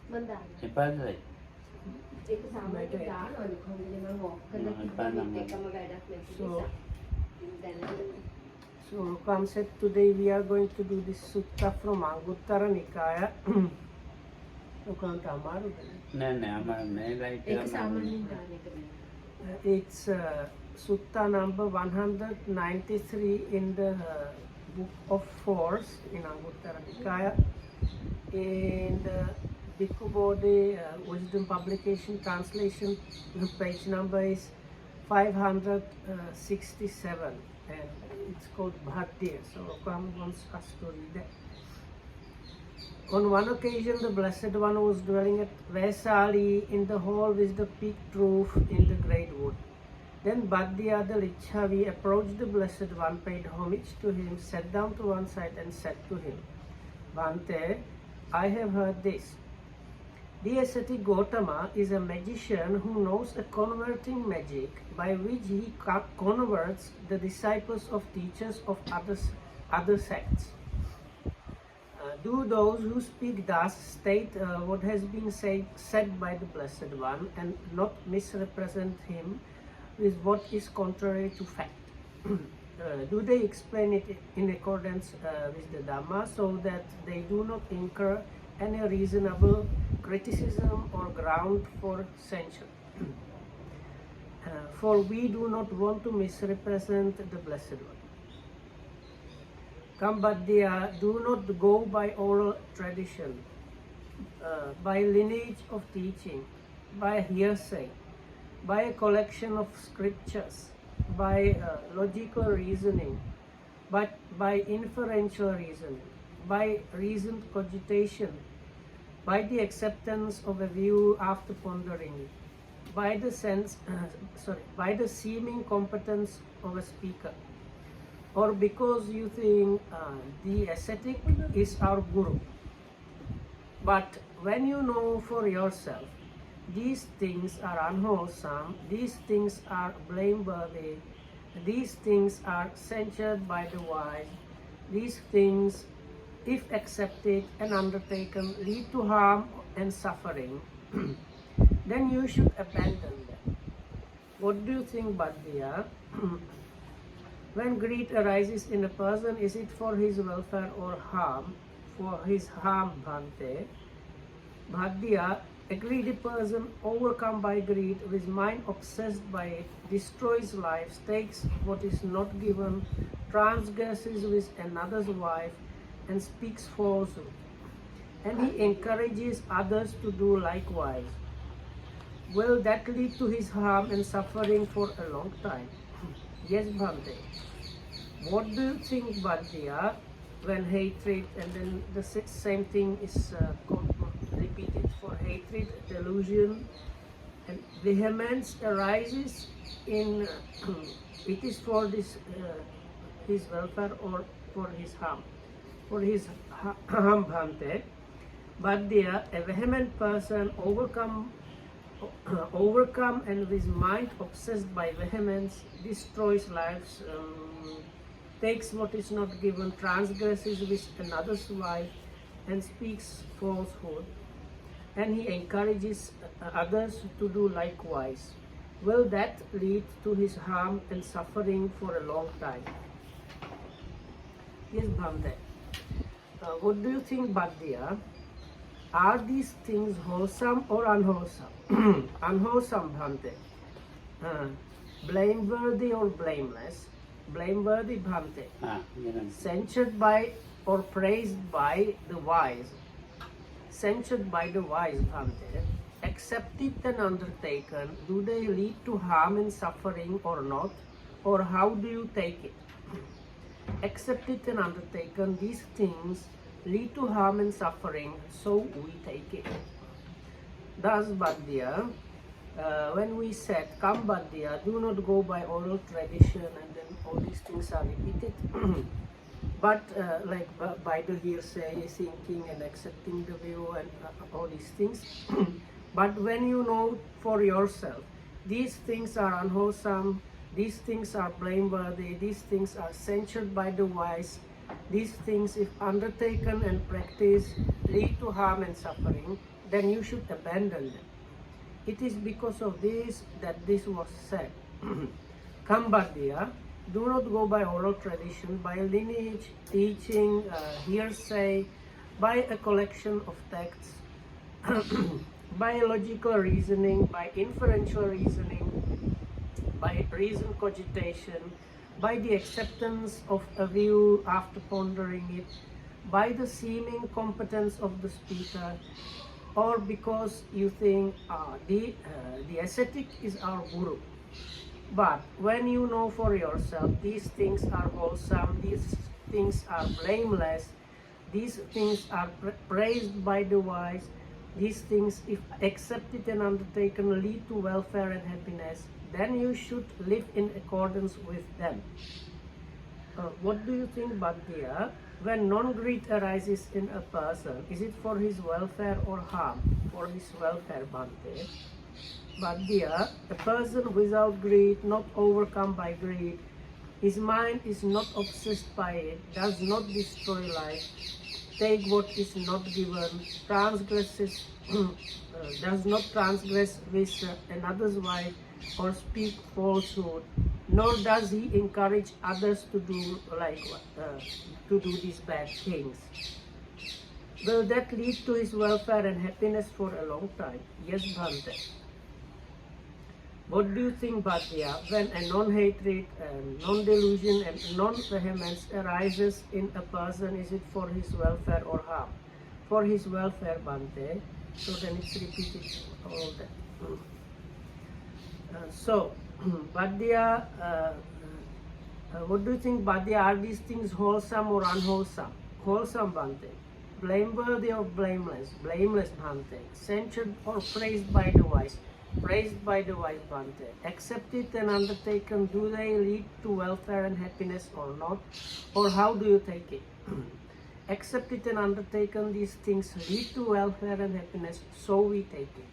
Ipadre. So concept today we are going to do this sutta from Anguttara Nikaya. It's sutta number 193 in the book of Force in Anguttara Nikaya. In the Bhikkhu Bodhi Wisdom Publication translation, the page number is 567 and it's called Baddhiya. So Kwame wants us to read that. On one occasion, the Blessed One was dwelling at Vaisali in the hall with the peaked roof in the great wood. Then Baddhiya the Lichavi approached the Blessed One, paid homage to him, sat down to one side and said to him, Bhante, I have heard this. The ascetic Gautama is a magician who knows a converting magic by which he converts the disciples of teachers of other sects. Do those who speak thus state what has been said by the Blessed One and not misrepresent him with what is contrary to fact? Do they explain it in accordance with the Dhamma so that they do not incur any reasonable criticism or ground for censure? For we do not want to misrepresent the Blessed One. Come Baddhiya, do not go by oral tradition, by lineage of teaching, by hearsay, by a collection of scriptures, by logical reasoning, but by inferential reasoning, by reasoned cogitation, by the acceptance of a view after pondering it, by the by the seeming competence of a speaker, or because you think the ascetic is our guru. But when you know for yourself, these things are unwholesome, these things are blameworthy, these things are censured by the wise, these things, if accepted and undertaken, lead to harm and suffering, then you should abandon them. What do you think, Baddhiya? When greed arises in a person, is it for his welfare or harm? For his harm, Bhante. Baddhiya, a greedy person overcome by greed, with mind obsessed by it, destroys life, takes what is not given, transgresses with another's wife, and speaks falsehood. And he encourages others to do likewise. Will that lead to his harm and suffering for a long time? Yes, Bhante. What do you think, Baddhiya, when hatred, and then the same thing is repeated for hatred, delusion, and vehemence arises in, it is for this his welfare or for his harm? For his harm, Bhante. Baddhiya, a vehement person overcome and with mind obsessed by vehemence, destroys lives, takes what is not given, transgresses with another's wife, and speaks falsehood, and he encourages others to do likewise. Will that lead to his harm and suffering for a long time? Yes, Bhante. What do you think, Baddhiya? Are these things wholesome or unwholesome? Unwholesome, Bhante. Blameworthy or blameless? Blameworthy, Bhante. Censured by or praised by the wise? Censured by the wise, Bhante. Accepted and undertaken, do they lead to harm and suffering or not? Or how do you take it? Accepted and undertaken, these things lead to harm and suffering, so we take it. Thus, Baddhiya, when we said, come Baddhiya, do not go by oral tradition, and then all these things are repeated, but like by the hearsay, thinking and accepting the view and all these things. But when you know for yourself, these things are unwholesome, these things are blameworthy, these things are censured by the wise, these things, if undertaken and practiced, lead to harm and suffering, then you should abandon them. It is because of this that this was said. Come, Baddhiya, do not go by oral tradition, by lineage, teaching, hearsay, by a collection of texts, by logical reasoning, by inferential reasoning, by reason cogitation, by the acceptance of a view after pondering it, by the seeming competence of the speaker, or because you think the ascetic is our guru. But when you know for yourself these things are wholesome, these things are blameless, these things are praised by the wise, these things, if accepted and undertaken, lead to welfare and happiness, then you should live in accordance with them. What do you think, Baddhiya? When non-greed arises in a person, is it for his welfare or harm? For his welfare, Bhante. Baddhiya, a person without greed, not overcome by greed, his mind is not obsessed by it, does not destroy life, take what is not given, transgresses, does not transgress with another's wife or speak falsehood, nor does he encourage others to do to do these bad things. Will that lead to his welfare and happiness for a long time? Yes, Bhante. What do you think, Baddhiya, when a non-hatred, non-delusion and non-vehemence arises in a person, is it for his welfare or harm? For his welfare, Bhante. So then it's repeated all that. So, Baddhiya, what do you think, Baddhiya? Are these things wholesome or unwholesome? Wholesome, Bhante. Blameworthy or blameless? Blameless, Bhante. Censured or praised by the wise? Praised by the wise, Bhante. Accepted and undertaken, do they lead to welfare and happiness or not? Or how do you take it? Accepted and undertaken, these things lead to welfare and happiness, so we take it.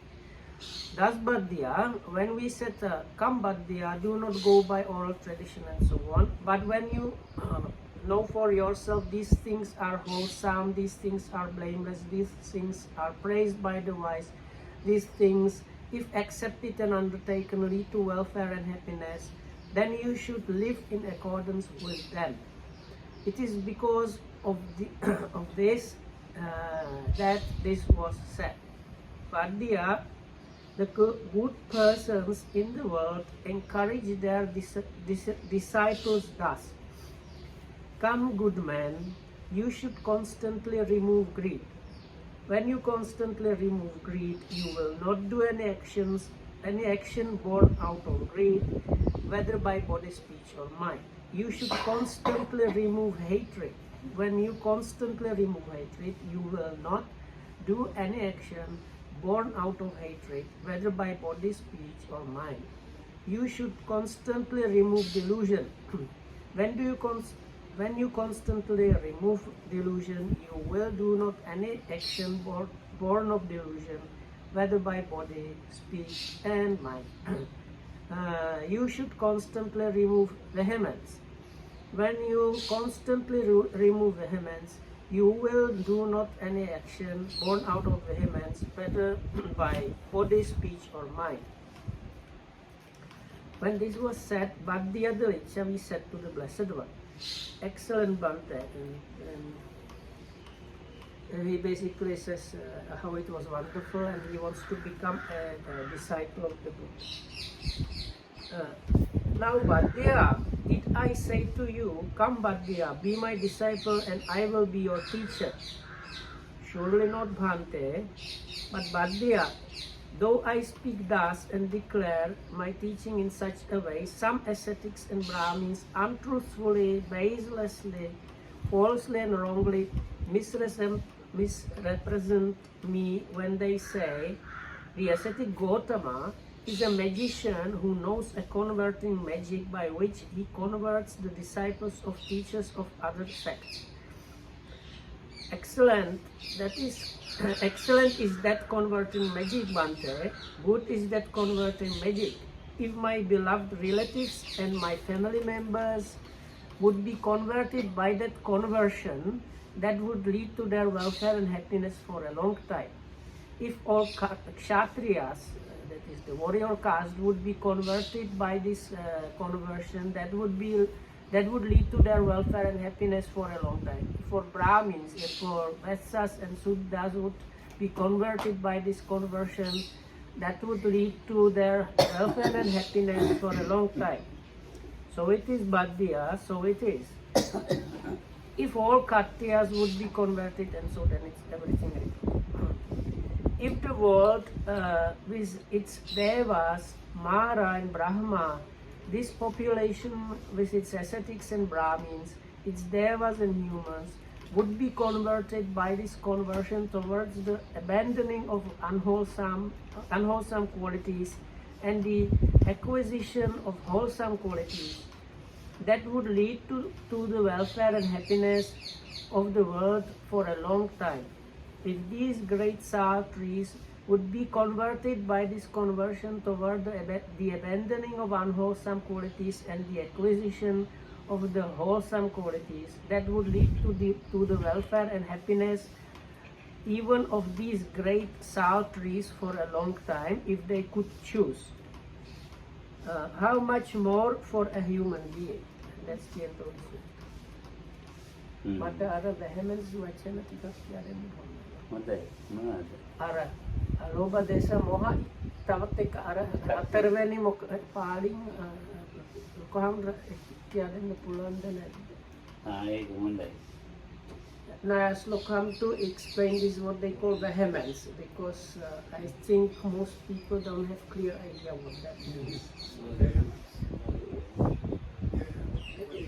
Thus, Baddhiya, when we said, come Baddhiya, do not go by oral tradition and so on, but when you know for yourself these things are wholesome, these things are blameless, these things are praised by the wise, these things, if accepted and undertaken, lead to welfare and happiness, then you should live in accordance with them. It is because of this that this was said. Baddhiya, the good persons in the world encourage their disciples thus. Come, good man, you should constantly remove greed. When you constantly remove greed, you will not do any action born out of greed, whether by body, speech or mind. You should constantly remove hatred. When you constantly remove hatred, you will not do any action born out of hatred, whether by body, speech or mind. You should constantly remove delusion. When you constantly remove delusion, you will do not any action born of delusion, whether by body, speech and mind. You should constantly remove vehemence. When you constantly remove vehemence, you will do not any action born out of vehemence, whether by body, speech or mind. When this was said, Baddhiya the Lichavi said to the Blessed One, excellent Bhante, and he basically says how it was wonderful and he wants to become a disciple of the Buddha. Now Baddhiya, did I say to you, come Baddhiya, be my disciple and I will be your teacher? Surely not, Bhante. But Baddhiya, though I speak thus and declare my teaching in such a way, some ascetics and Brahmins untruthfully, baselessly, falsely and wrongly misrepresent me when they say the ascetic Gautama is a magician who knows a converting magic by which he converts the disciples of teachers of other sects. Excellent is that converting magic, Bhante. Good is that converting magic. If my beloved relatives and my family members would be converted by that conversion, that would lead to their welfare and happiness for a long time. if all kshatriyas, that is the warrior caste, would be converted by this conversion, that would lead to their welfare and happiness for a long time. For Brahmins, for Vaishyas and Sudras would be converted by this conversion, that would lead to their welfare and happiness for a long time. So it is Baddhiya, so it is. If all Katyas would be converted, and so then it's everything. If the world with its Devas, Mara and Brahma, this population with its ascetics and Brahmins, its Devas and humans, would be converted by this conversion towards the abandoning of unwholesome qualities and the acquisition of wholesome qualities, that would lead to the welfare and happiness of the world for a long time. If these great sour trees would be converted by this conversion toward the abandoning of unwholesome qualities and the acquisition of the wholesome qualities, that would lead to the welfare and happiness even of these great sour trees for a long time, if they could choose. How much more for a human being? That's the introduction. මට අර වැහැමෙන්ස් වචන ටිකක් කියන්න හොඳයි මොනවද අර ලෝභ දේශ මොහ තවත් එක අර හතරවෙනි පාලින් කොහොමද කියන්න පුළුවන්ද නැද්ද ඒක හොඳයි. Now as come to explain this what they call vehemence, because I think most people don't have clear idea what that means.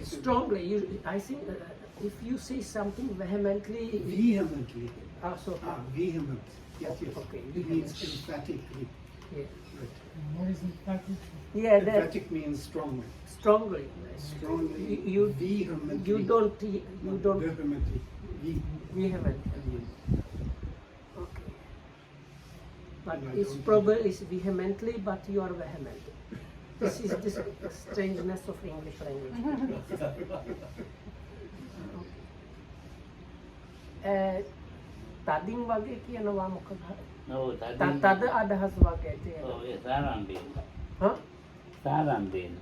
Strongly, I think if you say something vehemently. Vehemently. So vehement. Yes, yes. Okay. It means emphatically. Yeah. Right. What is emphatic? Yeah, that Emphatic means strongly. strongly. Strongly. You vehemently. you don't Vehemently. vehement. Okay. But No, I it's don't probably is vehemently, but you are vehement. This is the strangeness of English language. තදින් වගේ කියනවා මොකද? ඔව් තද අදහස් වගේ තියෙනවා. ඔව් ඒ සාරම්භයෙන්. හා? සාරම්භයෙන්.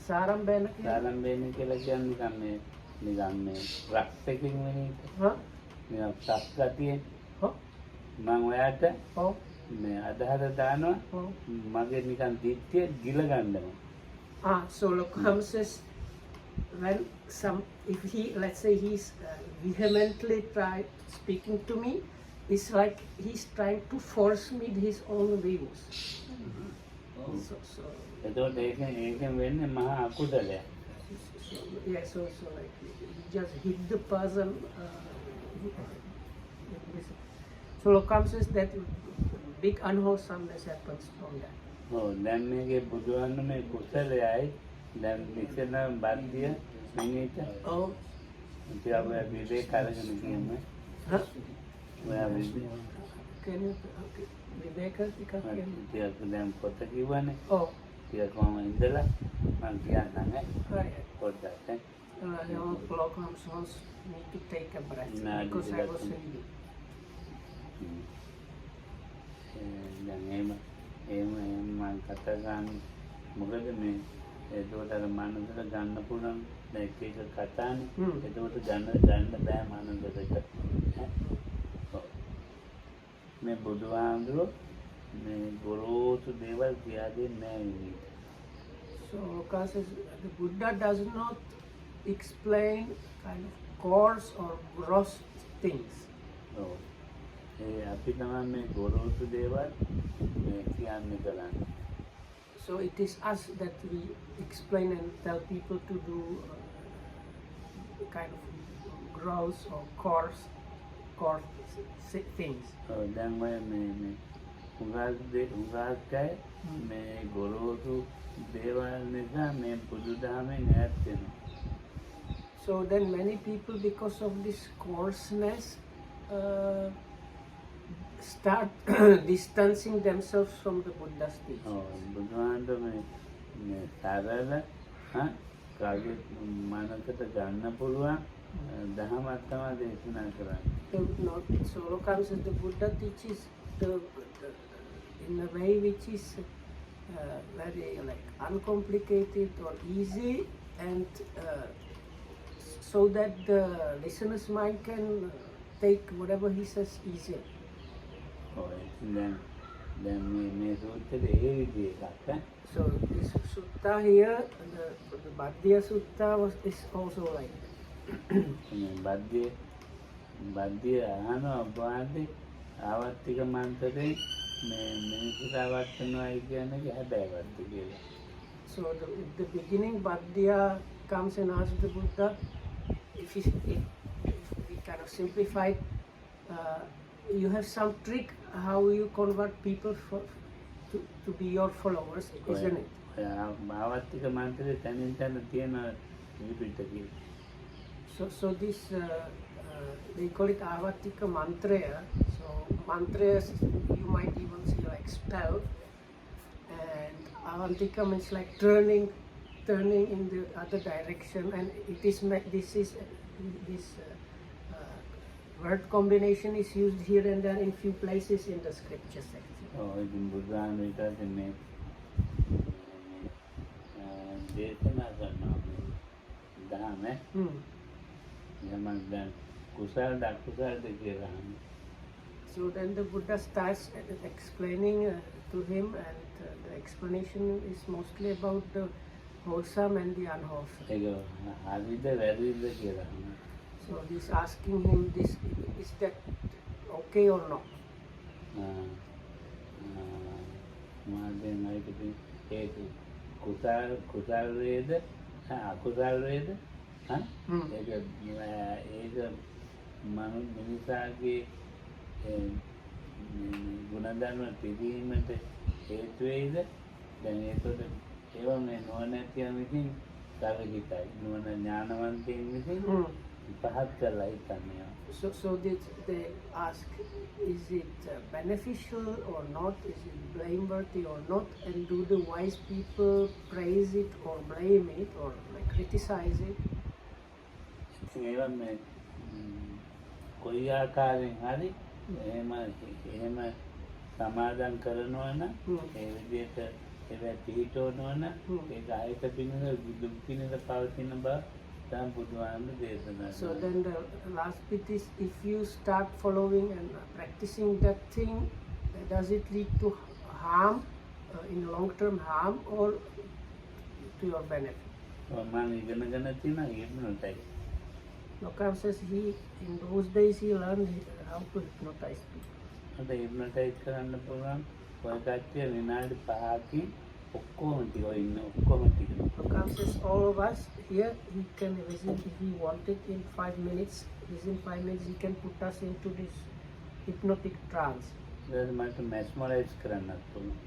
සාරම්භයෙන් කියන්නේ? සාරම්භයෙන් කියලා කියන්නේ නිකන් මේ රක්ස් එකකින් වෙන එක. හා? නිකන් සස් ගතිය. හා? මම ඔයාට ඔව්. මේ අදහස දානවා ඔව්. මගේ නිකන් දිට්ඨිය ගිල ගන්නවා. So Lokam says, when if he, let's say he's vehemently speaking to me, it's like he's trying to force me his own views. So එතකොට ඒකෙන් වෙන්නේ මහා අකුසලයක්. yeah, so like he just hit the person. So Lokam says that big unwholesomeness happens from that. ඔව් දැන් මේකේ බුදුහාමුදුරනේ කුසලයයි දැන් ඉස්සෙල්ලා බද්ධිය මිනිත Oh, ඉතින් අපි විවේක අරගෙන කියන්නේ huh? ඔයා විවේක Can you Viveka? ඉතින් දැන් පොත කිව්වනේ Oh, ඉතින් කොහොම ඉඳලා මම කියන්නේ right. පොඩ්ඩක් Lokam wants me to take a breath Nah, because I was that's- reading. දැන් එහෙම මම කතා ගන්න මොකද මේ ඒකට අර මනසට ගන්න පුළුවන් එක එක කතානේ ඒකට ගන්න බෑ මනසට මේ බුදුහාමුදුරුවෝ මේ ගොරෝසු දේවල් කියා දෙන්නේ නැහැ. So Lokam says the Buddha does not explain kind of coarse or gross things. ඔව් ඒ අපි තමයි මේ ගොරෝසු දේවල් මේ කියන්නේ කරන්නේ. So it is us that we explain and tell people to do kind of gross or coarse things. ඔව් දැන් ඔය මේ උගාස් අය මේ ගොරෝසු දේවල් නිසා මේ බුදුදහමෙන් ඈත් වෙනවා. So then many people, because of this coarseness, start distancing themselves from the Buddha's teaching. ඔව් බුදුහාමුදුරුවෝ මේ සරල කාගේ මනසට ගන්න පුළුවන් දහමක් තමයි දේශනා කරන්නේ. So Lokam says the Buddha teaches in a way which is very like uncomplicated or easy, and so that the listener's mind can take whatever he says easily. දැන් මේ සූත්‍රයේ ඒ විදිහේ එකක් ඈ. So this sutta here, the Baddhiya sutta is also like that. මේ බද්ධිය අහනවා ඔබ වහන්සේ ආවර්තික මන්ත්‍රයෙන් මේ මිනිසුන්ට ආවර්තනවායි කියන්නේ හැබෑවත් කියලා. So the beginning Baddhiya comes and asks the Buddha if we kind of simplified, you have some trick how you convert people to be your followers, isn't it? ආවර්තික මන්ත්‍රයේ තනින් තන තියෙන විපිටකේ. So this they call it Avatika Mantraya. So mantras you might even see like spell, and Avantika means like turning in the other direction, and this word combination is used here and there in few places in the scripture section. ඉතින් බුදුහාම විතරද මේ දේශනා කරනවා දහම යමක් දැන් කුසල්ද අකුසල්ද කියලා. So then the Buddha starts explaining to him, and the explanation is mostly about the wholesome and the unwholesome. ඒක හරිද වැරදිද කියලා. So he's asking him, this is that okay or not? මාදෙන් හිතේ ඒක කුසල් වේද අකුසල් වේද ඒක මිනිසාගේ ගුණධර්ම පිළිීමට හේතු වේද. දැන් ඒකට ඒවා මේ නොනැතියන් විසින් සරලයි නොන ඥානවන්තයින් විසින් පහත් කරලා හිතන්නේ. So they ask, is it beneficial or not? Is it blameworthy or not? And do the wise people praise it or blame it or like criticize it? ඒවා මේ කොයි ආකාරයෙන් හරි එහෙම සමාදන් කරනවා නම් ඒ විදිහට ඒවා පිළිටවනවා නම් ඒක ආයත පින්නද දුක් පින්නද පවතින බව තමයි බුදුහාමුදුරු දේශනා කරන්නේ. So then the last bit is, if you start following and practicing that thing, does it lead to harm, in long term harm, or to your benefit? මම ඉගෙනගෙන තියෙනවා hypnotize. Lokam says in those days he learned how to hypnotize people. අද hypnotize කරන්න පුළුවන් ඔය කට්ටිය විනාඩි 5කින් ඔක්කොම ටික ඉන්න ඔක්කොම ටික. Lokam says all of us here, he can visit if he wanted in 5 minutes. Within 5 minutes he can put us into this hypnotic trance. ඊට මට mesmerize කරන්නත් පුළුවන්.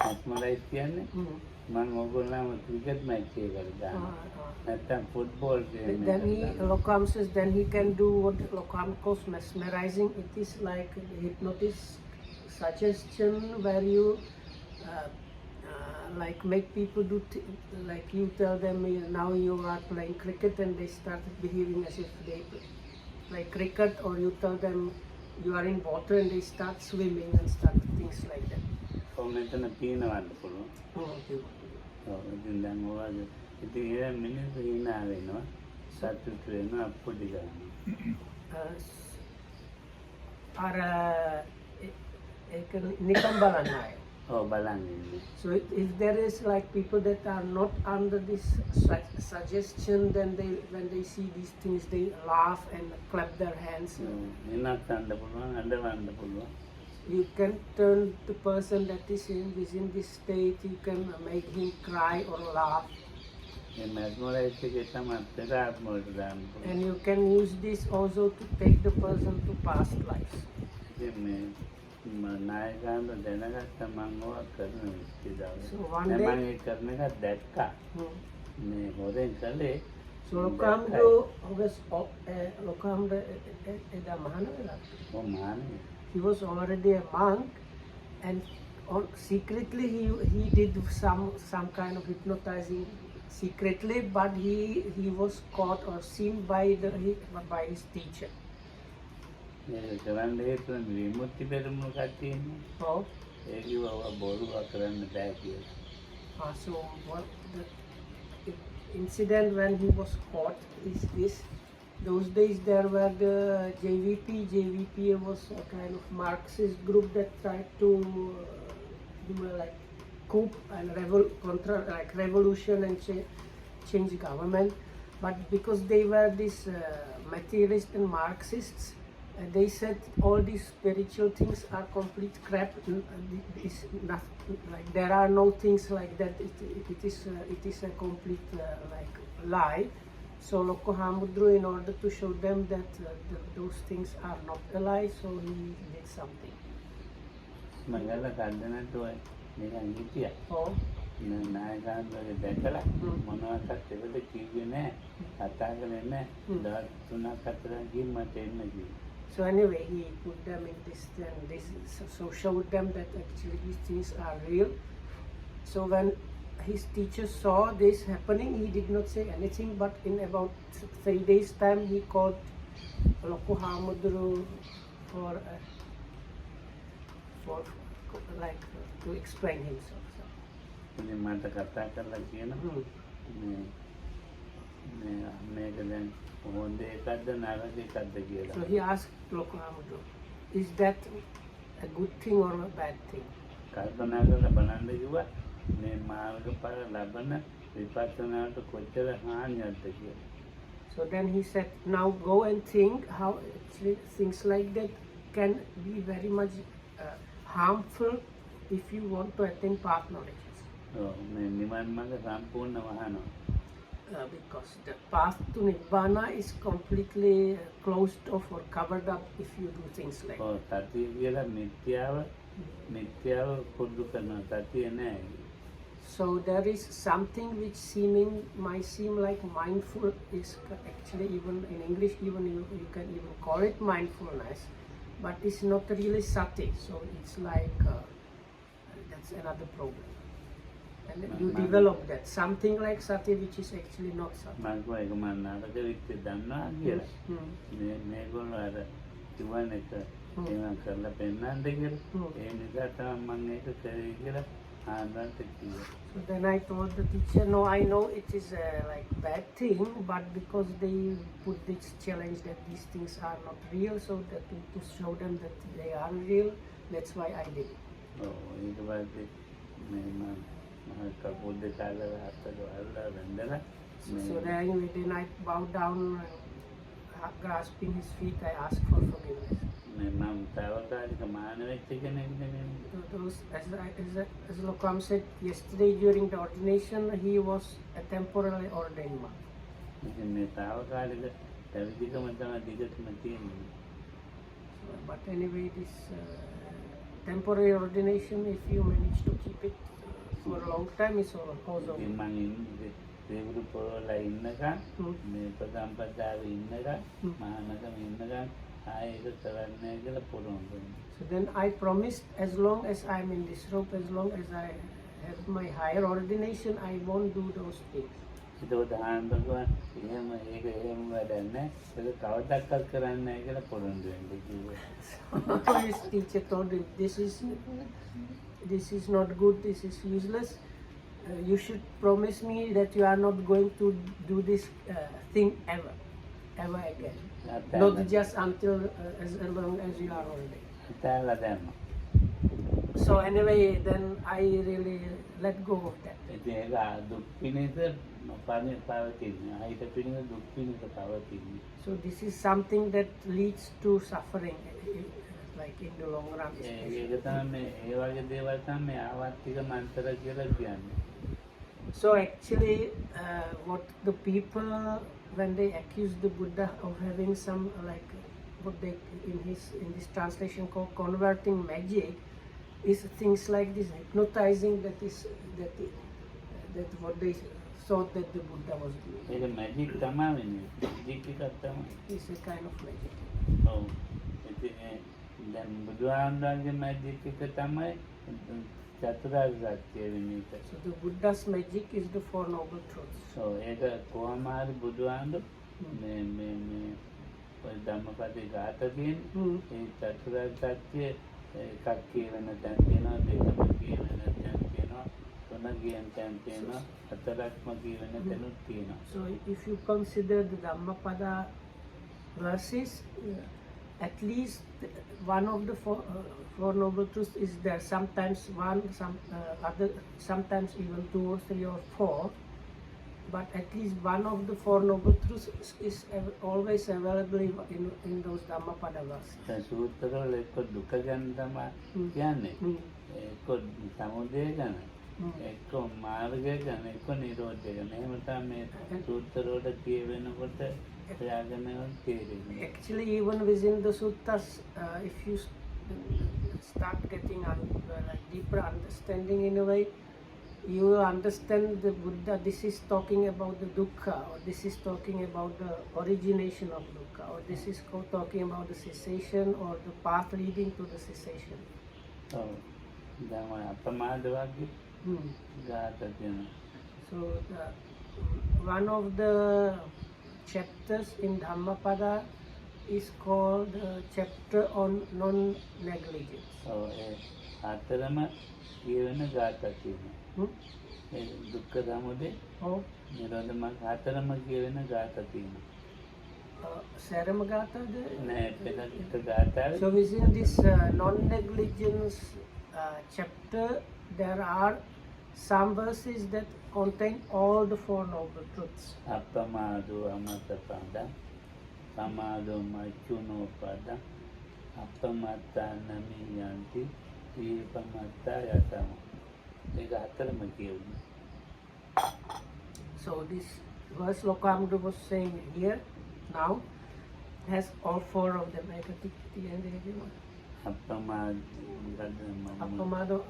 mesmerize කියන්නේ මම ඕගොල්ලන්ව ක්‍රිකට් මැච් එකකට දානවා. නැත්නම් football game Then Lokam says then he can do what Lokam calls mesmerizing. It is like hypnotic suggestion where you like make people do like you tell them now you are playing cricket and they start behaving as if they play cricket, or you tell them you are in water and they start swimming and start things like that. මෙතන පීනවන්න පුළුවන්. ඉතින් දැන් ඔයාගේ ඉතින් ඒ මිනිස්සු hina වෙනවා සතුටු වෙනවා අපුඩි ගන්නවා. අර ඒක නිකම් බලන්නයි. බලන්නේ. So if there is like people that are not under this suggestion, then when they see these things they laugh and clap their hands. You can turn the person that is within this state, you can make him cry or laugh. And you can use this also to take the person to past lives. නායකයන්ට දැනගත්ත මම ඕවා කරන විදිහට. So one day මම ඒක කරන එක දැක්කා. මේ හොරෙන් කළේ. So Lokam එදා මහාන වෙලා. He was already a monk, and secretly he did some kind of hypnotizing secretly, but he was caught or seen by his teacher. ඒක කරන්න හේතුව විමුක්ති පෙරමුණු කට්ටිය ඉන්නේ. Oh, ඒ කිව්වා බොරුවක් කරන්න බෑ කියලා. so what the incident when he was caught is this. Those days there were the JVP. JVP was a kind of Marxist group that tried to do like coup and revolution and change government. But because they were these materialists and Marxists, they said all these spiritual things are complete crap. It's not, like there are no things like that. It is a complete like lie. So Loko Hamudru, in order to show them that those things are not a lie, so he did something. මංගල කන්දනට ඔය නිකන් හිටියා. Oh, නායකයන්ගේ දැකලා මොනවක්වත් එවද කිව්වේ නැහැ. කතා කරන්නේ නැහැ. දවස් 3ක් 4ක් ගිහින් මට එන්න කිව්වා. so anyway, he put them in this so showed them that actually these things are real. So when his teacher saw this happening, he did not say anything, but in about 3 days time he called Loko Hamudru for like to explain himself. ඉතින් මට කතා කරලා කියනවා මේක දැන් හොඳ එකක්ද නරක එකක්ද කියලා. So he asked Loko Hamudru, is that a good thing or a bad thing? කල්පනා කරලා බලන්න කිව්වා මේ මාර්ගඵල ලබන විපස්සනාට කොච්චර හානියක්ද කියලා. So then he said, now go and think how actually things like that can be very much harmful if you want to attain path knowledge. මේ නිවන් මඟ සම්පූර්ණ වහනවා. Because the path to Nibbana is completely closed off or covered up if you do things like that. සතිය කියලා මිත්‍යාව පුරුදු කරනවා. සතිය නෑ. So there is something which might seem like mindful is actually, even in English, even you can even call it mindfulness, but it's not really sati. So it's like that's another problem. And you develop that something like sati, which is actually not sati. මම ඒක මම නරක විදිහට දන්නවා කියලා. මේගොල්ලෝ අර කිව්වනේ ඒක ඒවා කරලා පෙන්නන්න කියලා. ඒ නිසා තමයි මම ඒක කරේ කියලා ආනන්දට කිව්වා. So then I told the teacher, no, I know it is a like bad thing, but because they put this challenge that these things are not real, so that to show them that they are real, that's why I did it. ඊට පස්සේ මම කපුල් දෙකාලා හතර වල්ලා වැඳලා So then I bowed down, grasping his feet, I asked for forgiveness. මම තාවකාලික මාන වෙච්ච කෙනෙක් නෙමෙයි. As Lokam said yesterday during the ordination, he was a temporarily ordained monk. ඉතින් මේ තාවකාලික පැවිදිකම තමයි දිගටම තියෙන්නේ. But anyway, this temporary ordination, if you manage to keep it for a long time, is also. ඉතින් මම ඉන්නේ දේවරු පොරලා ඉන්නකම් මේ ප්‍රසම්පදාවේ ඉන්නකම් මහානගම ඉන්නකම් ආයෙක කරන්නේ කියලා පොරොන්දු. So then I promised, as long as I'm in this rope, as long as I have my higher ordination, I won't do those things. ඒකෝද ආනන්දගම එහෙම වැඩන්නේ ඒක කවදාවත් කරන්නේ නැහැ කියලා පොරොන්දු වෙන්න කිව්වා. So his teacher told him, this is not good, this is useless. You should promise me that you are not going to do this thing ever again. Not just until as long as you are ordained. තැල්ලා දැම්ම. So anyway, then I really let go of that. ඉතින් ඒක දුක් පිණිස පවතින්නේ. ආයිත පිණිස දුක් පිණිස පවතින්නේ. So this is something that leads to suffering, like in the long run. ඒක තමයි ඒ වගේ දේවල් තමයි ආවර්තික මන්ත්‍ර කියලා කියන්නේ. So actually, what the people, when they accuse the Buddha of having some like what they in this translation called converting magic, is things like this hypnotizing, that what they thought that the Buddha was doing. ඒක magic තමයි වෙන්නේ. Magic එකක් තමයි. It's a kind of magic. ඔව්. ඉතින් දැන් බුදුහාමුදුරන්ගේ magic එක තමයි චතුරාර්ය සත්‍ය වෙන්නේ. So the Buddha's magic is the Four Noble Truths. So ඒක කොහොම හරි බුදුහාමුදුර මේ ඔය ධම්මපදේ ගාත තියෙන්නේ. Hmm. ඒ චතුරාර්ය සත්‍ය එකක් කියවෙන තැන් තියෙනවා, දෙකම කියවෙන තැන් තියෙනවා, තුන කියන තැන් තියෙනවා, හතරක්ම කියවෙන තැනුත් තියෙනවා. So if you consider the Dhammapada verses, at least one of the four noble truths is there. Sometimes one, sometimes even two or three or four. But at least one of the four noble truths is always available in those Dhammapada verses. දැන් සූත්‍රවල එක්ක දුක ගැන තමයි කියන්නේ. එක්ක සමුදය ගැන, එක්ක මාර්ගය ගැන, එක්ක නිරෝධය ගැන. එහෙම තමයි මේ සූත්‍රවල කියවෙනකොට එයාගෙන තේරෙන්නේ. Actually, even within the suttas, if you start getting like deeper understanding in a way, you will understand the Buddha, this is talking about the dukkha, or this is talking about the origination of dukkha, or this is talking about the cessation or the path leading to the cessation. ඔව්. දැන් ඔය අපමාද වගේ ගාත තියෙනවා. So one of the chapters in Dhammapada is called chapter on non-negligence. ඔව් ඒ හතරම කියවෙන ගාත තියෙනවා. ඒ දුක්ඛ සමුදය Oh, නිරෝධ මාර්ග හතරම කියවෙන ගාත තියෙනවා. Saramagata. නෑ එක ගාතාවේ So within this non-negligence chapter, there are some verses that contain all the four noble truths. අපමාදෝ අමතපද සමාදෝ මච්චුනෝ පද අපමත්තා නමියන්ති දීපමත්තා යතම. ඒක හතරම කියවෙනවා. So this verse Lokamudra was saying here now has all four of them. Appamado,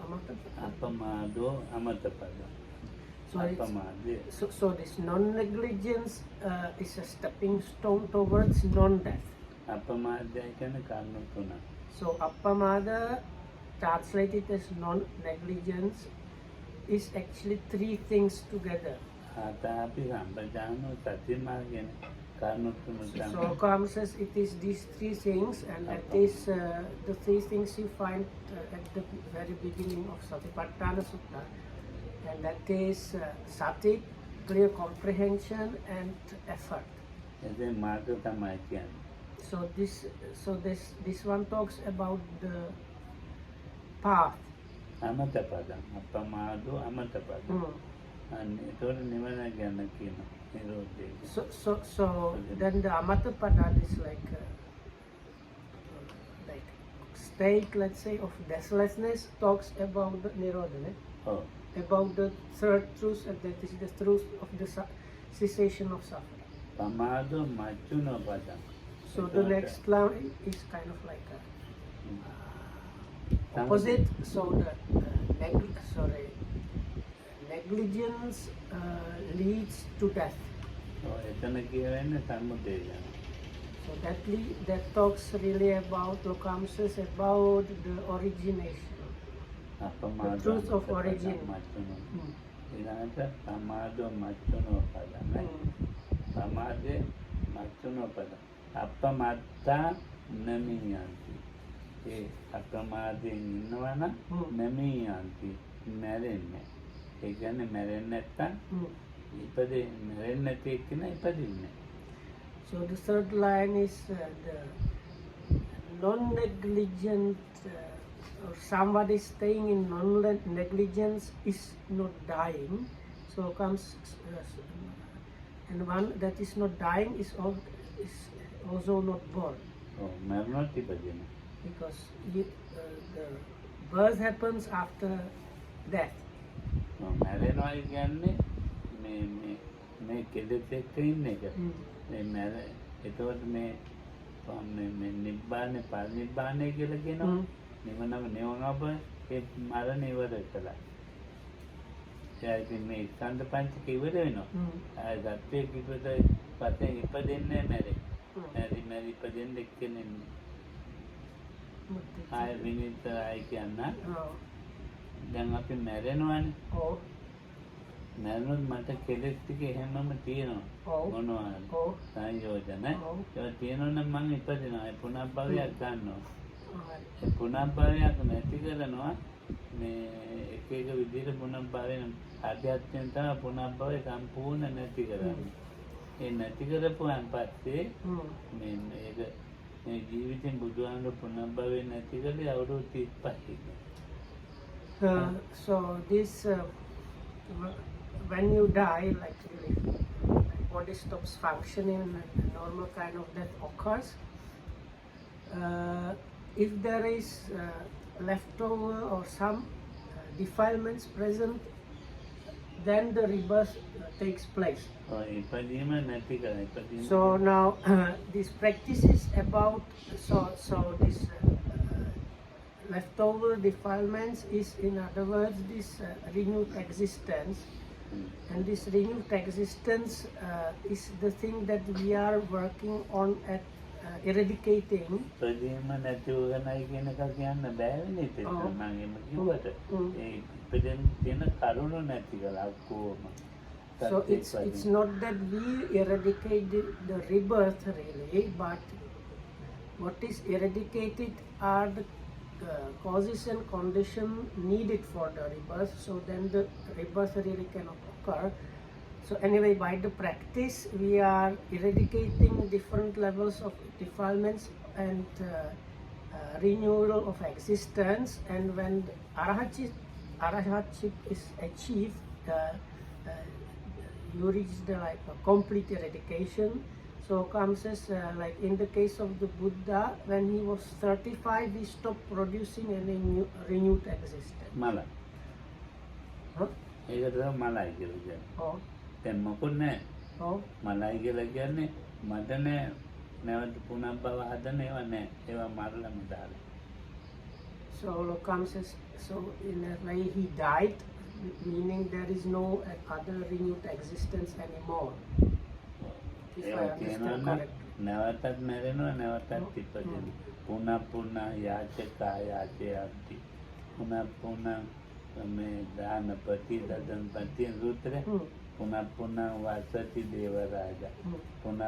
amata. අපමාදෝ අමතපද. So, අපමාදය so this non-negligence is a stepping stone towards non-death. අපමාදය කියන්නේ කරුණු තුනක්. So appamada, translated as non-negligence, is actually three things together. ආතාපි සම්පජානෝ සතිමා කියන කරුණු තුන So තමයි. Lokam says it is these three things, and that is the three things you find at the very beginning of Satipatthana Sutta, and that is sati, clear comprehension, and effort. එතෙන් මාර්ග තමයි කියන්නේ. So this one talks about the path. අමතපද අපමාදෝ අමතපද. අන්න ඒතකොට නිවන ගැන කියනවා. නිරෝධය. So then the Amatapada is like state, let's say, of deathlessness, talks about the Nirodha, ඔව්. about the third truth, and that is the truth of the cessation of suffering. පමාදෝ මච්චුනෝ පද. So the next line is kind of like opposite. So the negligence leads to death. ඔව් එතන කියවෙන්නේ සම්මුතිය ගැන. So that talks really about Lokam says about the origination. අපමාදෝ The truth of origin. මච්චුනෝ. Hmm. ඊළඟට පමාදෝ මච්චුනෝ පද. සමාධි මච්චුනෝ පද. අපමත්තා නමියන්ති. ඒ අප්‍රමාදයෙන් ඉන්නවනම් නමියන්ති මැරෙන්නේ. ඒ කියන්නේ මැරෙන්නේ නැත්තම් මැරෙන්නේ නැති එක්කෙනා ඉපදින්නේ. So the third line is the non-negligent, or somebody staying in non-negligence is not dying. So comes and one that is not dying is also not born, ඔව් මරණොත් ඉපදින්නේ. because the birth happens after death. ඔව් මැරෙනවා කියන්නේ මේ කෙලෙස් එක්ක ඉන්න එක. මේ මැර එතකොට මේ නිබ්බානේ පරිනිබ්බානේ කියලා කියනවා. නිවනම නිවනව ඒ මරණ ඉවර කළා. එයා ඉතින් මේ ස්කන්ධ පංචක ඉවර වෙනවා. ආය ගත්තේ කිව්වද පතේ ඉපදෙන්නේ නැහැ. මැරි ඉපදෙන්නේ එක්කෙනෙක් නේ. ආය විනිත ආය කියන්න. දැන් අපි මැරෙනවානේ. Oh, මැරුණොත් මට කෙලෙස් ටික එහෙමම තියෙනවා. ඔව්. මොනවාද? ඔව්. සංයෝජන. ඔව්. ඒක තියෙනවා නම් මං ඉපදිනවා. ඒ පුනර්භවයක් ගන්නවා. හරි. ඒ පුනර්භවයක් නැති කරනවා. මේ එක එක විදිහට පුනර්භවයෙන් ආධ්‍යාත්මයෙන් තමයි පුනර්භවය සම්පූර්ණ නැති කරන්නේ. ඒ නැති කරපුවාන් පස්සේ මේ මේක මේ ජීවිතෙන් බුදුහාමුදුරු පුනර්භවය නැති කරේ අවුරුදු 35. So this when you die, like really, body stops functioning and a normal kind of death occurs. If there is leftover or some defilements present, then the rebirth takes place. ඉපදීම නැති කරන ඉපදීම. So now this practice is about so this leftover defilements is, in other words, this renewed existence. And this renewed existence is the thing that we are working on at eradicating. ඉපදීම නැති වෙනයි කියන එක කියන්න බෑනේ ඉතින් මම එහෙම කිව්වට ඒ ඉපදෙන තියෙන කරුණ නැති කළා කොහොම. So it's not that we eradicate the rebirth really, but what is eradicated are the causes and conditions needed for the rebirth, so then the rebirth really cannot occur. So anyway, by the practice we are eradicating different levels of defilements and renewal of existence, and when the arahatship is achieved, you reach the like a complete eradication. So comes as like in the case of the Buddha, when he was 35, he stopped producing any new, renewed existence. මල. Huh? ඒකට තමයි මලයි කියලා කියන්නේ. Oh, දැන් මොකොත් නැහැ. oh, මලයි කියලා කියන්නේ මට නෑ නැවත පුනර්භව හදන්න ඒවා නෑ. ඒවා මරලම දාලා. so comes as so in a way he died, meaning there is no other renewed existence anymore. If I ඒවා understand කියනවා correctly. නැවතත් මැරෙනවා නැවතත් ඉපදෙනවා. පුනః යාචකා යාචයන්ති. පුනഃ මේ දානපති දදන්පති සූත්‍රය. පුනഃ වාසති දේවරාජා. පුනഃ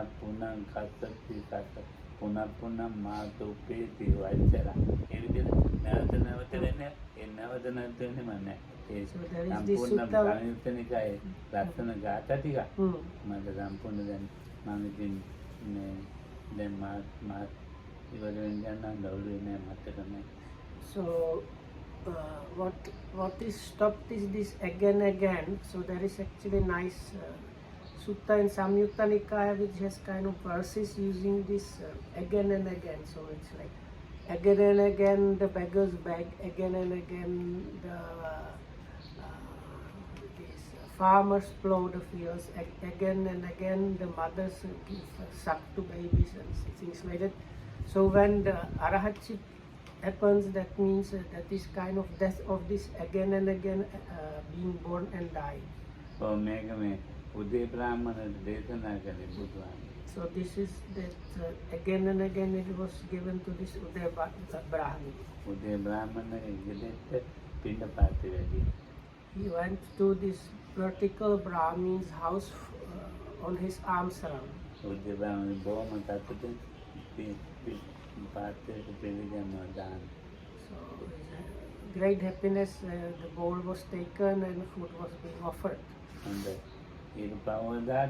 කස්සති කස්ස. පුනഃ මාතුපේති වෛචරා. ඒ විදිහට නැවත නැවත වෙන්නේ ඒ නැවත නැවත වෙන්නේ මන්නේ. ඒ So there is this සම්පූර්ණ sutta. ප්‍රාණිකයි ලස්සන ගාථා ටික මට සම්පූර්ණ දැන් මම ඉතින් මේ දැන් මා ඉවර වෙන්න යන දවල්ේ නෑ මතක නෑ. So what is stopped is this again. So there is actually nice sutta in Samyutta Nikaya which has kind of verses using this again and again. So it's like again and again the beggars beg, again and again the these farmers plow the fields, again and again the mothers give suck to babies and things like that. So when the arahatship happens, that means that is kind of death of this again and again being born and dying. මේක මේ උදේ බ්‍රාහ්මණයට දේශනා කළේ බුදුහාමුදුරුවෝ. So this is that again and again it was given to this Uday Brahmin. උදේ බ්‍රාහ්මණයේ ගෙදෙට්ට පිණ්ඩපාතේ වැඩි. He went to this vertical Brahmin's house on his arms around. උදේ බ්‍රාහ්මණය බොහොම කටුටින් පාතේට පිළිගන්නවා දාන. So with great happiness the bowl was taken and food was being offered. හොඳයි. ඊට පස්සේ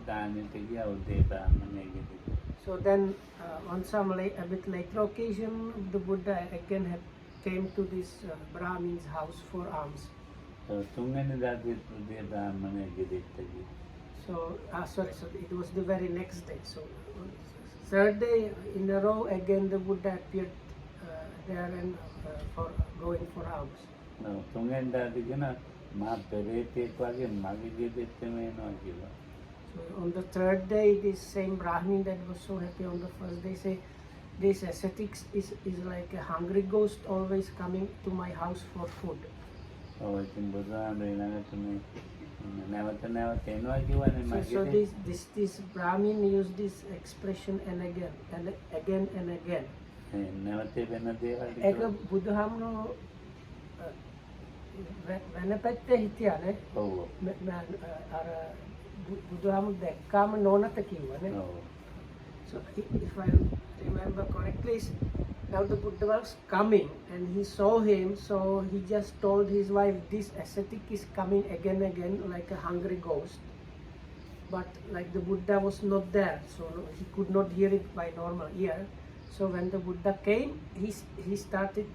දානෙට ගියා උදේ බ්‍රාහ්මණයේ ගෙදෙට්ට. So then on some a bit later occasion the Buddha again came to this Brahmin's house for alms. තුන්වෙනි දාසේ උදේ බ්‍රාහ්මණයේ ගෙදෙට්ට ගියා. So so it was the very next day. So third day in a row again the Buddha appeared there and for going for alms. තුන්වෙනි දාසේ කියන මා පෙරේතෙක් වගේ මගේ ගෙදෙට්ටම එනවා කියලා. So on the third day, this same Brahmin that was so happy on the first day say, this ascetics is like a hungry ghost always coming to my house for food. ඔව් ඉතින් බුදුහාමුදුරුවෝ ළඟට මේ නැවත නැවත එනවා කියවනේ So මගේ. this Brahmin used this expression and again and again and again. නැවත වෙන දේවල් ඒක බුදුහාමුදුරුවෝ වෙන පැත්තේ හිටියානේ. ඔව්. අර බුදුහාමුදුරුවෝ දැක්කාම නෝනත කිව්වනේ. ඔව්. So if I remember correctly, now the Buddha was coming and he saw him, so he just told his wife, this ascetic is coming again and again like a hungry ghost. But like the Buddha was not there, so he could not hear it by normal ear. So when the Buddha came, he started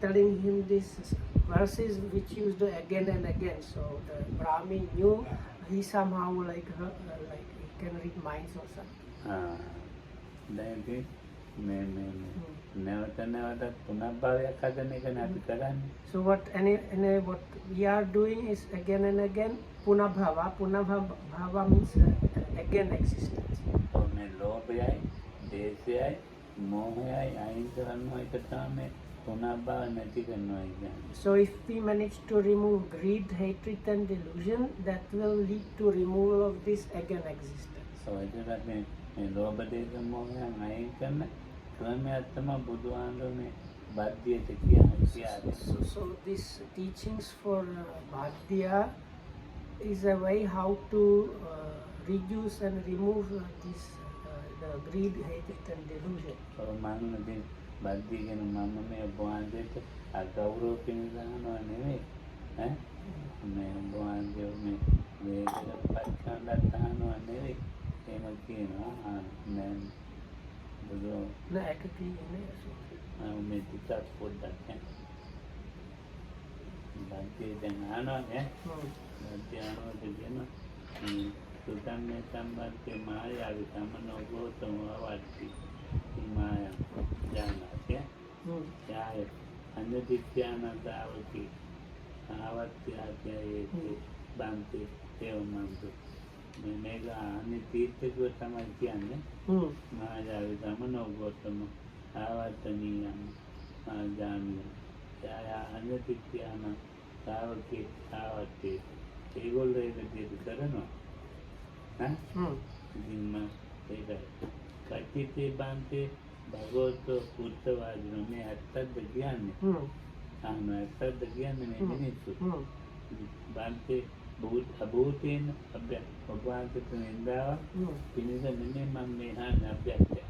telling him these verses which used again and again. So the Brahmi knew he somehow like he can read minds or something. දැන් ඉතින් නැවත නැවතත් පුනර්භවයක් හදන එකනේ අපි කරන්නේ. So what what we are doing is again and again punabhava. Punabhava means again existence. මේ ලෝභයයි, දේශයයි, මෝහයයි අයින් කරනවා එක තමයි පුනර්භව නැති කරනවා කියන්නේ. So if we manage to remove greed, hatred and delusion, that will lead to removal of this again existence. So ඒකට මේ ලෝභ දේශ මෝහයන් අයින් කරන ක්‍රමයක් තමයි බුදුහාමුදුරනේ බද්ධියට කියන්නේ. So these teachings for Baddhiya is a way how to reduce and remove this the greed, hatred and delusion. So මම බද්ධිය කියන මම මේ බෝවන්දේට අගෞරව පිළිගන්නවා නෙවෙයි. මේ බෝවන්දේ මේ වේදක පච්චාන්දත් තහනවා නෙවෙයි. එහෙම කියනවා. නෑ බුදු නෑ ඒක කියන්නේ මේ ටිකක් පොඩ්ඩක් බද්ධිය දැන් අහනවානේ. බද්ධිය අහනවාද කියනවා සුතම්මේ සම්බන්තේ මායාවි තමනෝ ගෝතම වවට්ටි මායා ඥානය යාය අනිත්‍යානන්දාවති ආවත්‍යායේ බන්ති ඒවමන්තු මේක අනිත්‍යත්වය තමයි කියන්නේ. මායාවි තමනෝ ගෝතම ආවත්තනියම් ආජාමිය යාය අනිත්‍යානන්දාවති ආවත්තේ ඒගොල්ලෝ ඒක දෙවි කරනවා. ඉතින් ඒකයි කච්චිතේ බන්තේ භගවතෝ පුත්තවාදින මේ ඇත්තද කියන්නේ. ඇත්තද කියන්නේ මේ මිනිස්සු. බන්තේ භූතේන අභ්‍යන්තක නින්දාව පිනිස නෙමෙයි මම මේ අහන්නේ අභ්‍යන්තය.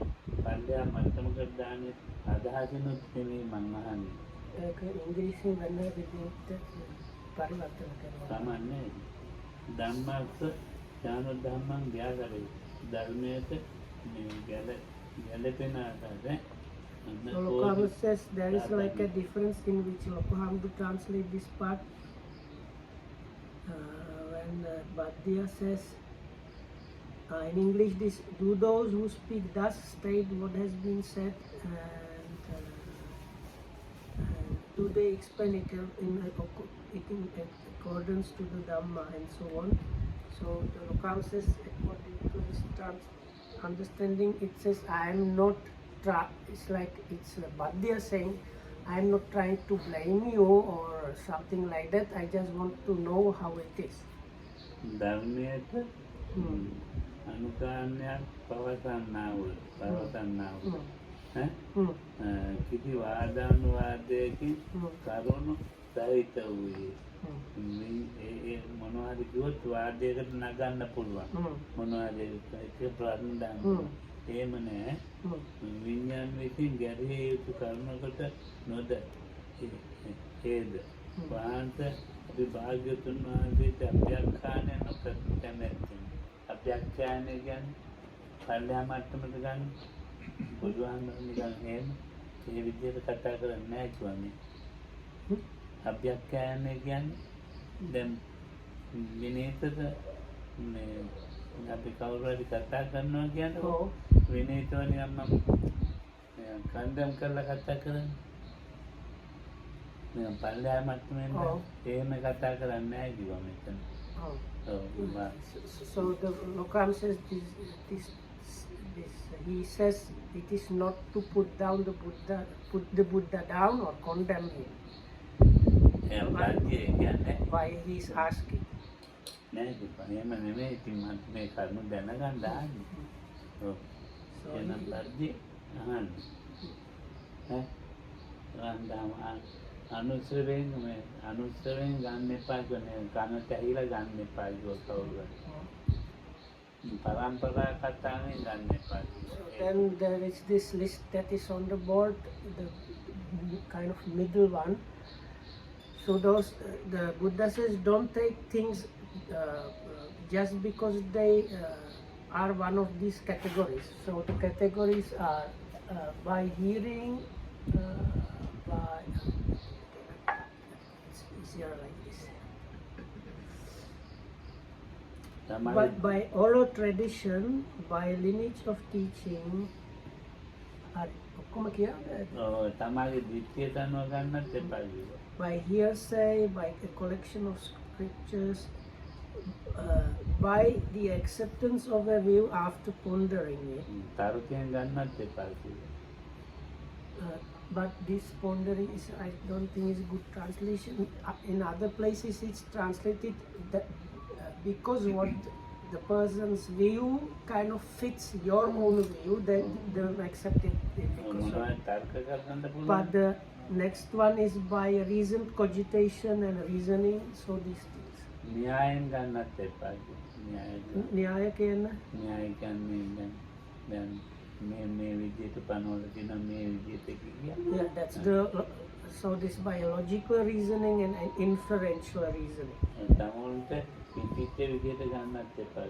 පල්ලෙහා මත්තමකට දාන්නේ අදහසිනුත් නෙමෙයි මම අහන්නේ. ඒක ඉංග්‍රීසියෙන් වෙන විදිහට පරිවර්තන කරනවා. සාමාන්‍යයි. ධම්මස්ස ඥාන ධම්මං ව්‍යාකරේ ධර්මයට ගැලපෙන ආකාරය. Lokahamdu says there is like a difference in which Lokahamdu translate this part. When Baddhiya says in English, this do those who speak thus state what has been said, and do they explain it in accordance to the Dhamma and so on. So the Lokahamdu says, according to his understanding, it says I am not it's like it's Baddhiya saying I am not trying to blame you or something like that. I just want to know how it is. ධර්මයට අනුකාරණයක් පවසන්නාවුද කිසි වාදානුවාදයකින් කරුණු සහිත වූයේ ඒ මොනවද කිව්වොත් වාදයකට නගන්න පුළුවන්. මොනවද ඒක ප්‍රශ්න දාන්න. එහෙම නෑ. විඥාන විසින් ගැරිය යුතු කරුණකට නොද හේද වහන්ත අපි භාග්‍යතුන් වහන්සේට අභ්‍යක්ඛානය නොකරන්නේ. අභ්‍යක්ඛානය කියන්නේ පල්ලෙහා මට්ටමට ගන්න බුදුහාමුදුරුවෝ නිකන් එහෙම ඒ විදිහට කතා කරන්නේ නැහැ කියන්නේ. අභ්‍යක්ඛානය කියන්නේ දැන් විනීතද මේ අපි කවුරු හරි කතා කරනවා කියන්නේ විනීතව නිකන් මම කන්දම් කරලා කතා කරන්නේ. නිකන් පල්ලෙහා මට්ටමෙන් එහෙම කතා කරන්නේ නැහැ කිව්වා මෙතන. So the Lokam says this he says it is not to put the Buddha down or condemn him. Why he is asking. නෑ එහෙම නෙමෙයි ඉතින් මම මේ කරුණු දැනගන්න ආන්නේ. ඔව්. එහෙනම් බද්ධිය අහන්න. රන්දාම අනුසරයෙන් ගන්න එපා කියන්නේ කනට ඇහිලා ගන්න එපා කිව්වා කවුරු හරි. පරම්පරා කතාවෙන් ගන්න එපා කිව්වා. So then there is this list that is on the board, the kind of middle one. So those the Buddha says don't take things just because they are one of these categories. So the categories are by hearing, by it's easier like this. But by oral tradition, by lineage of teaching, තමාගේ දිට්ඨියට අනුව ගන්නත් එපා කිව්වා. by hearsay, by a collection of scriptures, by the acceptance of a view after pondering it. තර්කයෙන් ගන්නත් එපා කිව්වා. But this pondering is, I don't think is a good translation. In other places it's translated that because what the person's view kind of fits your own view, then they'll accept it. Because තර්ක කරන්න පුළුවන්. but the next one is by reason, cogitation and reasoning. So these things. න්‍යායෙන් ගන්නත් එපා කිව්වා. Nyaya කියන න්‍යාය කියන්නේ දැන් මේ විදිහට පනවල තියෙන මේ විදිහට කිව්වා. yeah, that's the so this biological reasoning and inferential reasoning. තමන්ට පිටිච්ච විදිහට ගන්නත් එපා.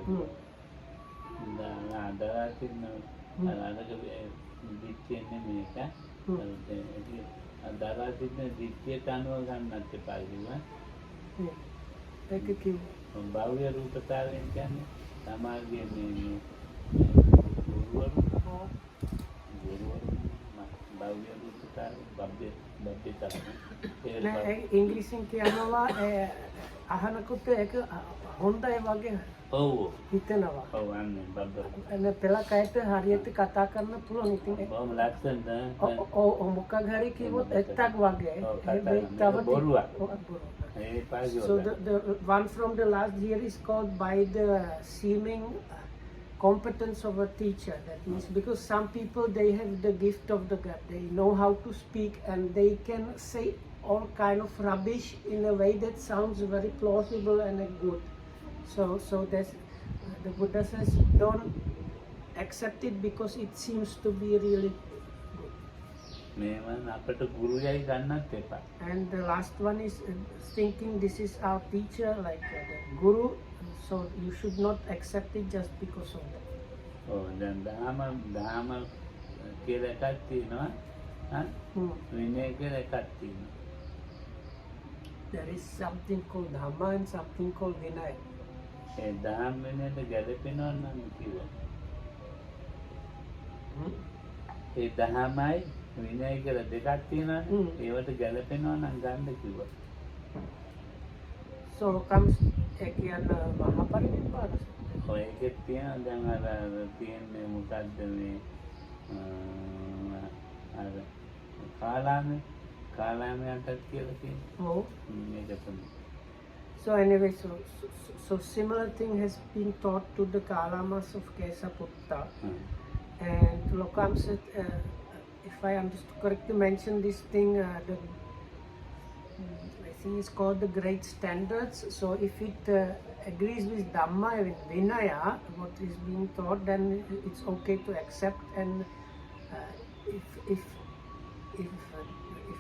අදලා තින්න අරක දිට්ඨියන්නේ මේක. අදලා තින්න දිට්ඨියට අනුව ගන්නත් එපා කිව්වා. ඒක කිව්ව. භව්‍ය රූපතාවයෙන් කියන්නේ සමාගයේ මේ ගුරුවරු භව්‍ය රූපතාවය බබ්බේ නෑ ඉංග්‍රීසියෙන් කියනවා අහනකොට ඒක හොඳයි වගේ ඔව් හිතෙනවා. ඔව් අන්නේ බබ්බේ එන්න පෙළක් අයට හරියට කතා කරන්න පුළුවන් ඉතින් බොහොම ලස්සනද ඔව් මොකක් හරි කිව්වොත් එක්තක් වගේ බොරුවක්. So the one from the last year is called by the seeming competence of a teacher. That means because some people they have the gift of the God, they know how to speak and they can say all kind of rubbish in a way that sounds very plausible and good. So that's the Buddha says don't accept it because it seems to be really good. මේවන් අපට ගුරුයයි ගන්නත් එපා. And the last one is thinking this is our teacher, like the guru. So you should not accept it just because of that. ඔව් දැන් දහම කියලා එකක් තියෙනවා. විනය කියලා එකක් තියෙනවා. There is something called Dhamma and something called Vinaya. ඒ දහම් විනයට ගැලපෙනවා නම් කිව්වා. ඒ දහමයි විනය කියලා දෙකක් තියෙනවානේ. ඒවට ගැලපෙනවා නම් ගන්න කිව්වා. So comes Ekyan Mahaparinibbana. ඔය එකෙත් තියෙනවා දැන් අර තියෙන්නේ මොකද්ද මේ අර කාලාමයන්ටත් කියලා තියෙනවා. Oh. මේක තමයි. So anyway, so similar thing has been taught to the Kalamas of Kesaputta. And Lokam said, if I understood correctly, mentioned this thing, I think it's called the Great Standards. So if it agrees with Dhamma and Vinaya, what is being taught, then it's okay to accept. And if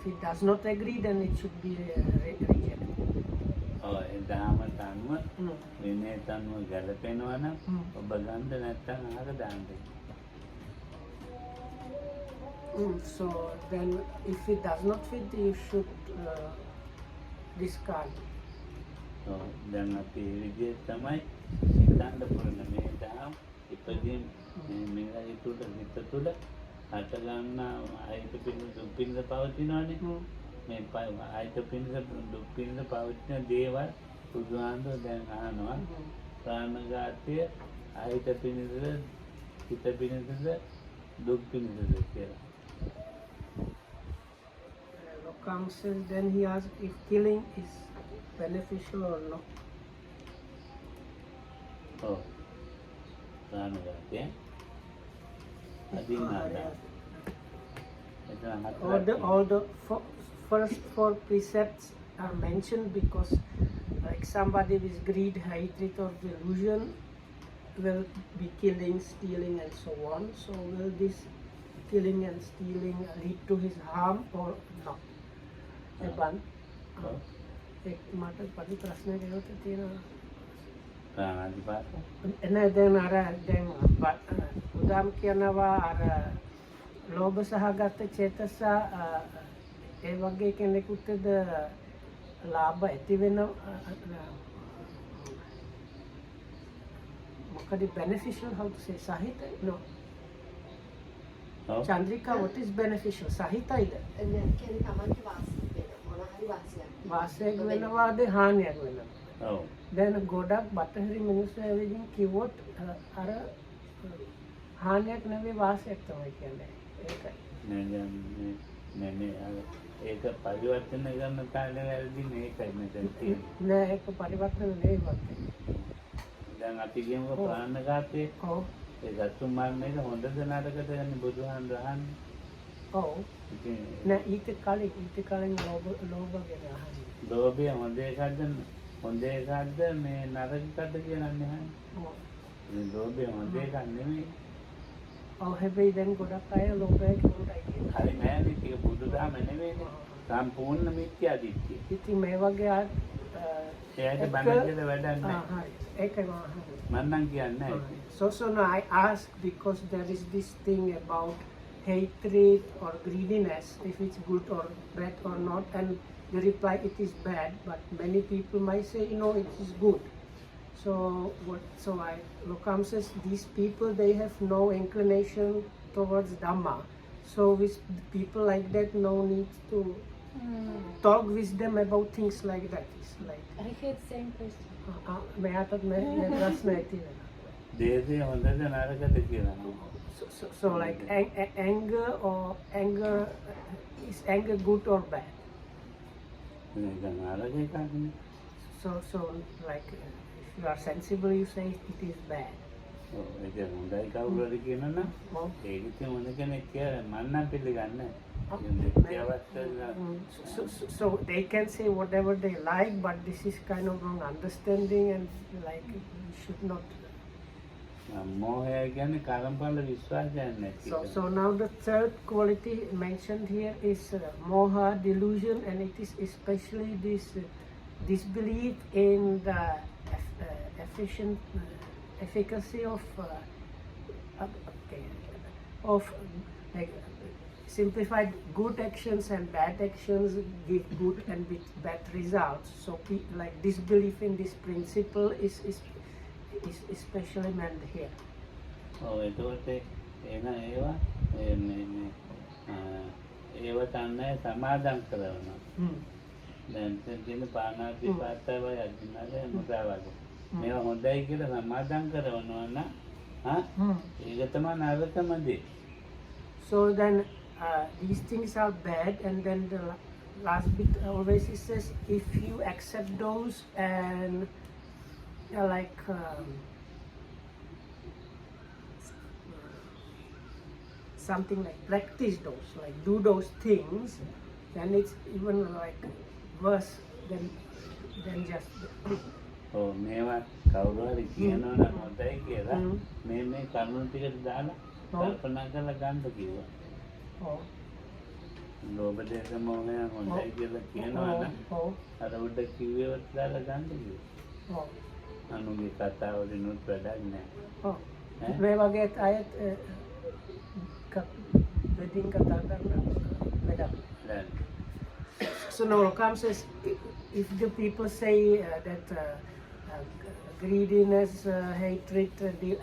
it does not agree, then it should be rejected. ඒ දහමට අනුව විනයට අනුව ගැලපෙනවා නම් ඔබ ගන්න නැත්නම් අහක දාන්න. So then if it does not fit, you should discard. දැන් අපි මේ විදිහට තමයි සිතාන්න පුළුවන් මේ දහම් ඉපදීම් මේවාගේ තුල හිත තුල හට ගන්න ආයත පින්න පවතිනවානේ. මේ ආයත පින්න පවතින දේවල් බුදුහාමුදුරුවෝ දැන් අහනවා ප්‍රාණඝාතය ආයත පින්නද හිත පින්නද දුක් පින්නද කියලා. Lokam says, then he asked if killing is beneficial or not. Oh, ප්‍රාණඝාතය අදින්නාද All the first four precepts are mentioned because like somebody with greed, hatred or delusion will be killing, stealing and so on. So will this killing and stealing lead to his harm or not? එබන් මට පොඩි ප්‍රශ්නයක් ඒකට තියෙනවා. ප්‍රාණාතිපාත. එනේ දැන් අර දැන් උදාම් කියනවා අර ලෝභ සහගත චේතස ඒ වගේ කෙනෙකුටද ලාභ ඇති වෙන මොකද beneficial how to say සහිත no Chandrika, what is beneficial? සහිතයිද? කියන්නේ තමන්ට වාසිය වෙන මොන හරි වාසියක්. වාසියක් වෙනවාද හානියක් වෙනවද? ඔව්. දැන් ගොඩක් බටහිර මිනිස්සු ඇවිදින් කිව්වොත් අර හානියක් නෙවෙයි වාසියක් තමයි කියන්නේ. ඒකයි. නෑ ඒක පරිවර්තන කරන තාලේ වැරදිනේ ඒකයි මෙතන තියෙන්නේ. නෑ ඒක පරිවර්තන නෙවෙයි වත්තේ. දැන් අපි කියමු ප්‍රාණඝාතයේ ඔව්. ඒ ගතුම් මරණ එක හොඳද නරකද යන්නේ බුදුහාමුදුරන් අහන්නේ. ඔව්. නෑ ඊට කලින් ලෝභ ගැන අහන්නේ. ලෝභය හොඳ එකක්ද මේ නරක එකක්ද කියලා නෑ. ඔව්. මේ ලෝභය හොඳ එකක් නෙමෙයි. ඔව් හැබැයි දැන් ගොඩක් අය ලෝභය කියනයි කියන්නේ. හරි නෑනේ ඒක බුදුදහම නෙමෙයිනේ. සම්පූර්ණ මිත්‍යා දිට්ඨිය. ඉතින් මේ වගේ එයාට බණ කියලා වැඩක් නෑ. හරි. ඒකයි මම අහන්නේ. මම නම් කියන්නේ නෑ. So no, I ask because there is this thing about hatred or greediness, if it's good or bad or not, and the reply it is bad, but many people might say, no, it is good. So Lokam says these people, they have no inclination towards Dhamma. So with people like that, no need to talk with them about things like that. It's like I had same question. मैं प्रश्न है थी දේශේ හොඳද නරකද කියලා. So like anger is anger good or bad? නේද නරක එකක් නේ. So like if you are sensible, you say it is bad. ඔව් ඒක හොඳයි කවුරු හරි කියනනම් ඒක ඉතින් හොඳ කෙනෙක් කියලා මම නම් පිළිගන්නේ So they can say whatever they like, but this is kind of wrong understanding, and like you should not. මොහය කියන්නේ කර්මඵල විශ්වාසයක් නැති. So now the third quality mentioned here is moha, delusion, and it is especially this disbelief in the efficacy of like simplified good actions and bad actions give good and bad results. So like disbelief in this principle is especially meant here. ඔව් ඒකට එන ඒවා තමයි සමාදම් කරනවා. දැන් තියෙන පාණාතිපාතවයි අදිනාගේ මුදාවගේ. මේවා හොඳයි කියලා සමාදම් කරනවා නම් ඒක තමයි නරකම දේ. So then these things are bad, and then the last bit always it says if you accept those and like something like practice those, like do those things, then it's even like worse than just ඔව් මේවා කවුරු හරි කියනවා නම් හොඳයි කියලා මේ කරුණු ටික දාලා කල්පනා කරලා ගන්න කිව්වා. oh ලෝභ දේශ මොහය හොඳයි කියලා කියනවා නම් අර උඩ කිව්වේවත් දාලා ගන්න කිව්වා. අනුගේ කතාව දිනුත් වැඩක් නැහැ. මේ වගේ අයත් වෙදින් කතා කරන වැඩක්. So now Lokam says if the people say that greediness, hatred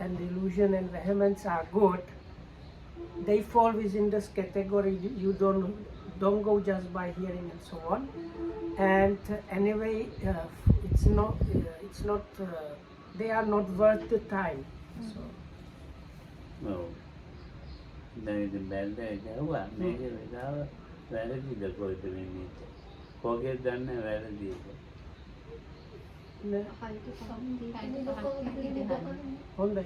and delusion and vehemence are good, they fall within this category. You don't go just by hearing and so on. And anyway, it's not they are not worth the time. So no. දැන් ඉතින් බැලුවා ගහුවා මේක විදාව වැරදිද කොහෙද වෙන්නේ කොහෙද දන්නේ වැරදි එක හොඳයි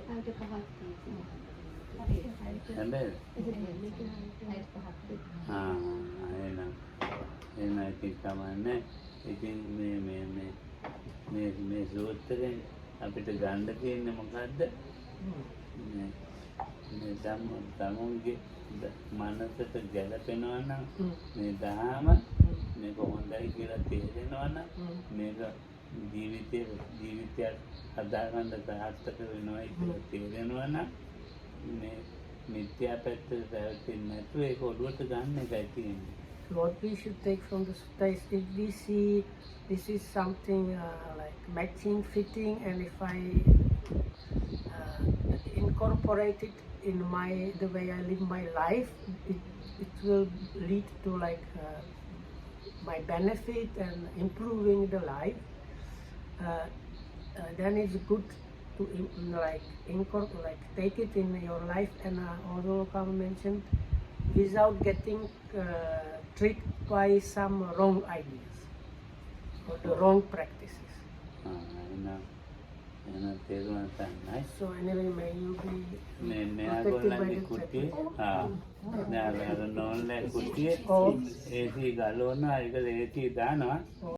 එහෙනම් එහෙනම් ඉතින් කමන්නේ. ඉතින් මේ සූත්‍රයෙන් අපිට ගන්න තියෙන්නේ මොකද්ද? මේ තමුන්ගේ මනසට ගැලපෙනවා නම් මේ දහම මේක හොඳයි කියලා තේරෙනවා නම් මේක ජීවිතයක් හදාගන්න සාර්ථක වෙනවා කියලා තේරෙනවා නම් මේ මිත්‍යා පැත්තට පැවතින්නේ නැතුව ඒක ඔළුවට ගන්න එකයි තියෙන්නේ. What we should take from the sutta is if we see this is something like matching, fitting, and if I incorporate it in the way I live my life, it will lead to like my benefit and improving the life. Then it's good to take it in your life, and although Kama mentioned, without getting tricked by some wrong ideas or the wrong practices. So anyway, may you be protected by the කුට්ටිය නෑ නෝන්ලේ කුට්ටිය AC ගලවනවා ඒක AC දානවා